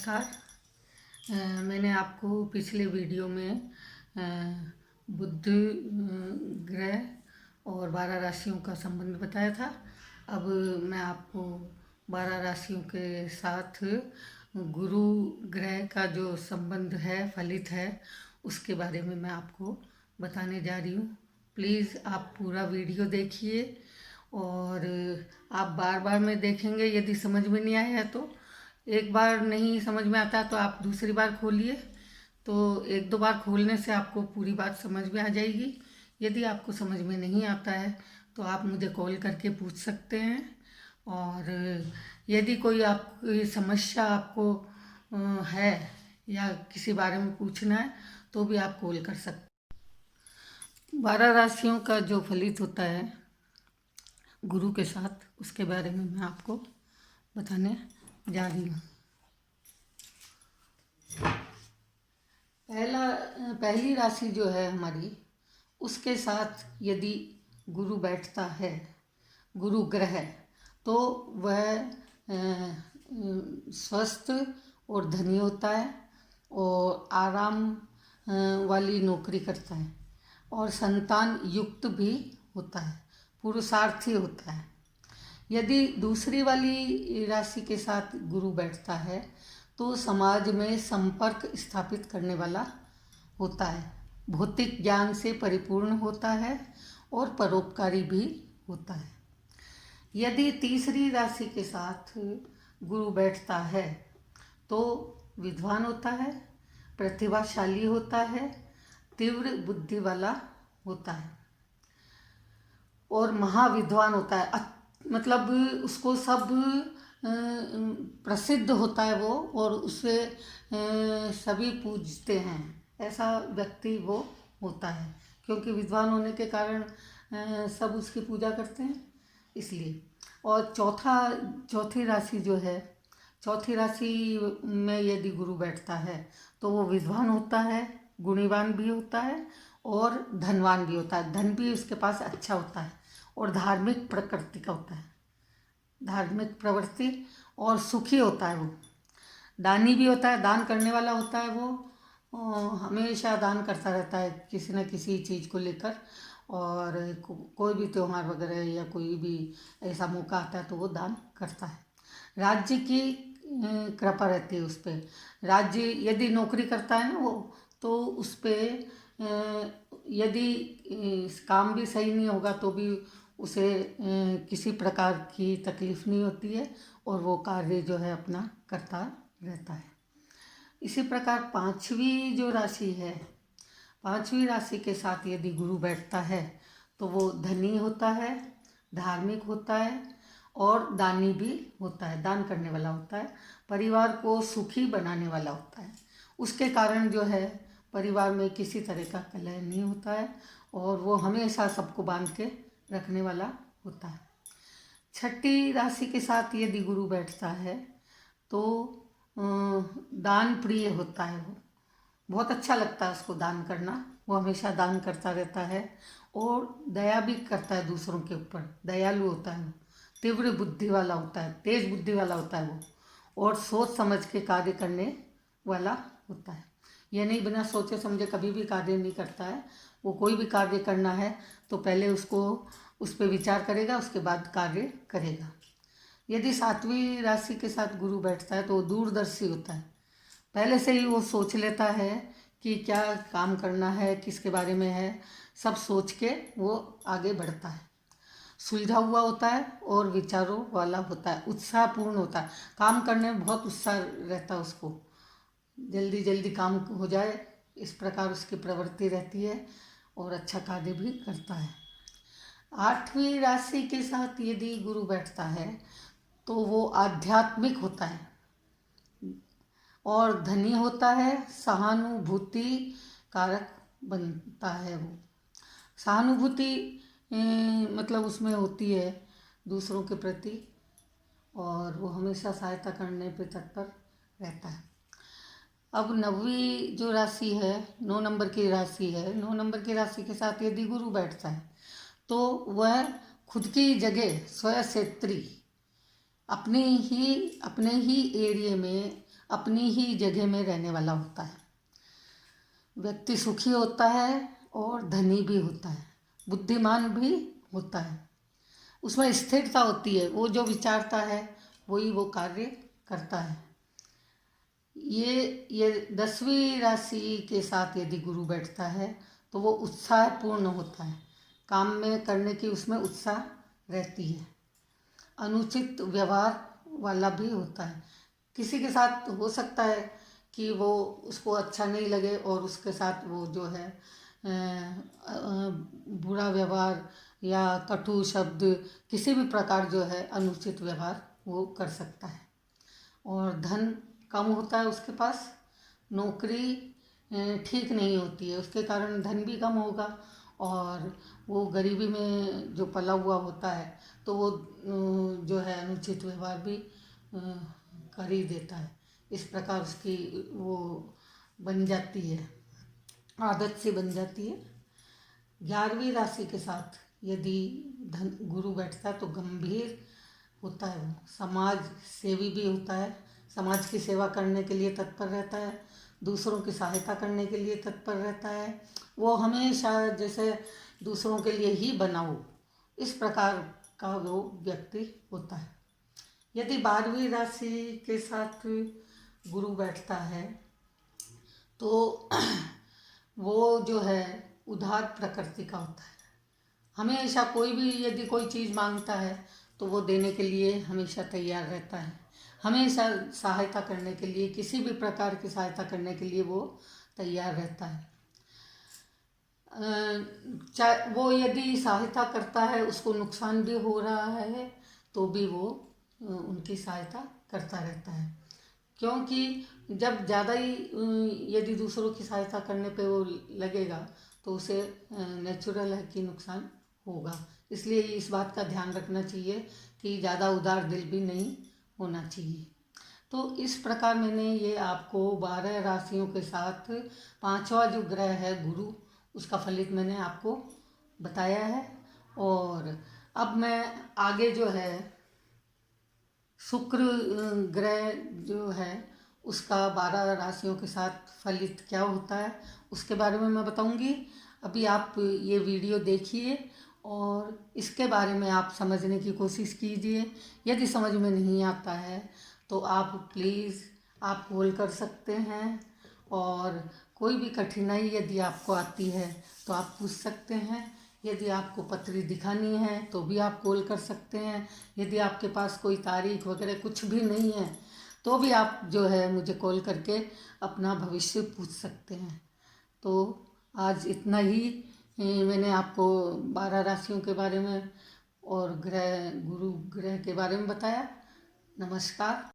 नमस्कार। मैंने आपको पिछले वीडियो में बुध ग्रह और 12 राशियों का संबंध बताया था। अब मैं आपको 12 राशियों के साथ गुरु ग्रह का जो संबंध है, फलित है, उसके बारे में मैं आपको बताने जा रही हूँ। प्लीज़ आप पूरा वीडियो देखिए और आप बार बार में देखेंगे। यदि समझ में नहीं आया तो एक बार नहीं समझ में आता तो आप दूसरी बार खोलिए, तो एक दो बार खोलने से आपको पूरी बात समझ में आ जाएगी। यदि आपको समझ में नहीं आता है तो आप मुझे कॉल करके पूछ सकते हैं। और यदि कोई आपकी समस्या आपको है या किसी बारे में पूछना है तो भी आप कॉल कर सकते हैं। 12 राशियों का जो फलित होता है गुरु के साथ, उसके बारे में मैं आपको बताने जा रही हूँ। पहली राशि जो है हमारी, उसके साथ यदि गुरु बैठता है, गुरु ग्रह, तो वह स्वस्थ और धनी होता है और आराम वाली नौकरी करता है और संतान युक्त भी होता है, पुरुषार्थी होता है। यदि दूसरी वाली राशि के साथ गुरु बैठता है तो समाज में संपर्क स्थापित करने वाला होता है, भौतिक ज्ञान से परिपूर्ण होता है और परोपकारी भी होता है। यदि तीसरी राशि के साथ गुरु बैठता है तो विद्वान होता है, प्रतिभाशाली होता है, तीव्र बुद्धि वाला होता है और महाविद्वान होता है। मतलब उसको सब प्रसिद्ध होता है वो, और उसे सभी पूजते हैं, ऐसा व्यक्ति वो होता है, क्योंकि विद्वान होने के कारण सब उसकी पूजा करते हैं, इसलिए। और चौथी राशि जो है, चौथी राशि में यदि गुरु बैठता है तो वो विद्वान होता है, गुणीवान भी होता है और धनवान भी होता है। धन भी उसके पास अच्छा होता है और धार्मिक प्रकृति का होता है, धार्मिक प्रवृत्ति, और सुखी होता है वो। दानी भी होता है, दान करने वाला होता है वो, हमेशा दान करता रहता है किसी न किसी चीज़ को लेकर। और कोई भी त्योहार वगैरह या कोई भी ऐसा मौका आता है तो वो दान करता है। राज्य की कृपा रहती है उस पर। राज्य यदि नौकरी करता है ना वो, तो उस पर यदि काम भी सही नहीं होगा तो भी उसे किसी प्रकार की तकलीफ नहीं होती है और वो कार्य जो है अपना करता रहता है। इसी प्रकार पांचवी जो राशि है, पांचवी राशि के साथ यदि गुरु बैठता है तो वो धनी होता है, धार्मिक होता है और दानी भी होता है, दान करने वाला होता है, परिवार को सुखी बनाने वाला होता है। उसके कारण जो है परिवार में किसी तरह का कलह नहीं होता है और वो हमेशा सबको बांध के रखने वाला होता है। छठी राशि के साथ यदि गुरु बैठता है तो दान प्रिय होता है वो, बहुत अच्छा लगता है उसको दान करना, वो हमेशा दान करता रहता है और दया भी करता है दूसरों के ऊपर, दयालु होता है वो, तीव्र बुद्धि वाला होता है, तेज बुद्धि वाला होता है वो, और सोच समझ के कार्य करने वाला होता है। यह नहीं बिना सोचे समझे कभी भी कार्य नहीं करता है वो। कोई भी कार्य करना है तो पहले उसको उस पर विचार करेगा, उसके बाद कार्य करेगा। यदि सातवीं राशि के साथ गुरु बैठता है तो वो दूरदर्शी होता है, पहले से ही वो सोच लेता है कि क्या काम करना है, किसके बारे में है, सब सोच के वो आगे बढ़ता है। सुलझा हुआ होता है और विचारों वाला होता है, उत्साहपूर्ण होता है, काम करने में बहुत उत्साह रहता है उसको, जल्दी जल्दी काम हो जाए, इस प्रकार उसकी प्रवृत्ति रहती है और अच्छा कार्य भी करता है। आठवीं राशि के साथ यदि गुरु बैठता है तो वो आध्यात्मिक होता है और धनी होता है, सहानुभूति कारक बनता है वो। सहानुभूति मतलब उसमें होती है दूसरों के प्रति, और वो हमेशा सहायता करने पे तत्पर रहता है। अब नौवीं जो राशि है, 9 नंबर की राशि है, 9 नंबर की राशि के साथ यदि गुरु बैठता है तो वह खुद की जगह, स्वक्षेत्री, अपने ही एरिया में अपनी ही जगह में रहने वाला होता है। व्यक्ति सुखी होता है और धनी भी होता है, बुद्धिमान भी होता है। उसमें स्थिरता होती है, वो जो विचारता है वही वो कार्य करता है। ये 10वीं राशि के साथ यदि गुरु बैठता है तो वो उत्साहपूर्ण होता है, काम में करने की उसमें उत्साह रहती है। अनुचित व्यवहार वाला भी होता है। किसी के साथ हो सकता है कि वो उसको अच्छा नहीं लगे और उसके साथ वो जो है बुरा व्यवहार या कटु शब्द, किसी भी प्रकार जो है अनुचित व्यवहार वो कर सकता है। और धन कम होता है उसके पास, नौकरी ठीक नहीं होती है, उसके कारण धन भी कम होगा और वो गरीबी में जो पला हुआ होता है तो वो जो है अनुचित व्यवहार भी कर ही देता है। इस प्रकार उसकी वो बन जाती है, आदत से बन जाती है। 11वीं राशि के साथ यदि धन गुरु बैठता है तो गंभीर होता है, वो समाज सेवी भी होता है, समाज की सेवा करने के लिए तत्पर रहता है, दूसरों की सहायता करने के लिए तत्पर रहता है। वो हमेशा जैसे दूसरों के लिए ही बना हो, इस प्रकार का वो व्यक्ति होता है। यदि 12वीं राशि के साथ गुरु बैठता है तो वो जो है उदार प्रकृति का होता है। हमेशा कोई भी यदि कोई चीज़ मांगता है तो वो देने के लिए हमेशा तैयार रहता है, हमेशा सहायता करने के लिए, किसी भी प्रकार की सहायता करने के लिए वो तैयार रहता है। चाहे वो यदि सहायता करता है, उसको नुकसान भी हो रहा है तो भी वो उनकी सहायता करता रहता है। क्योंकि जब ज़्यादा ही यदि दूसरों की सहायता करने पे वो लगेगा तो उसे नेचुरल है कि नुकसान होगा। इसलिए इस बात का ध्यान रखना चाहिए कि ज़्यादा उदार दिल भी नहीं होना चाहिए। तो इस प्रकार मैंने ये आपको 12 राशियों के साथ 5वां जो ग्रह है गुरु, उसका फलित मैंने आपको बताया है। और अब मैं आगे जो है शुक्र ग्रह जो है उसका 12 राशियों के साथ फलित क्या होता है उसके बारे में मैं बताऊंगी। अभी आप ये वीडियो देखिए और इसके बारे में आप समझने की कोशिश कीजिए। यदि समझ में नहीं आता है तो आप प्लीज़ आप कॉल कर सकते हैं, और कोई भी कठिनाई यदि आपको आती है तो आप पूछ सकते हैं। यदि आपको पत्री दिखानी है तो भी आप कॉल कर सकते हैं। यदि आपके पास कोई तारीख वगैरह कुछ भी नहीं है तो भी आप जो है मुझे कॉल करके अपना भविष्य पूछ सकते हैं। तो आज इतना ही मैंने आपको 12 राशियों के बारे में और गुरु ग्रह के बारे में बताया। नमस्कार।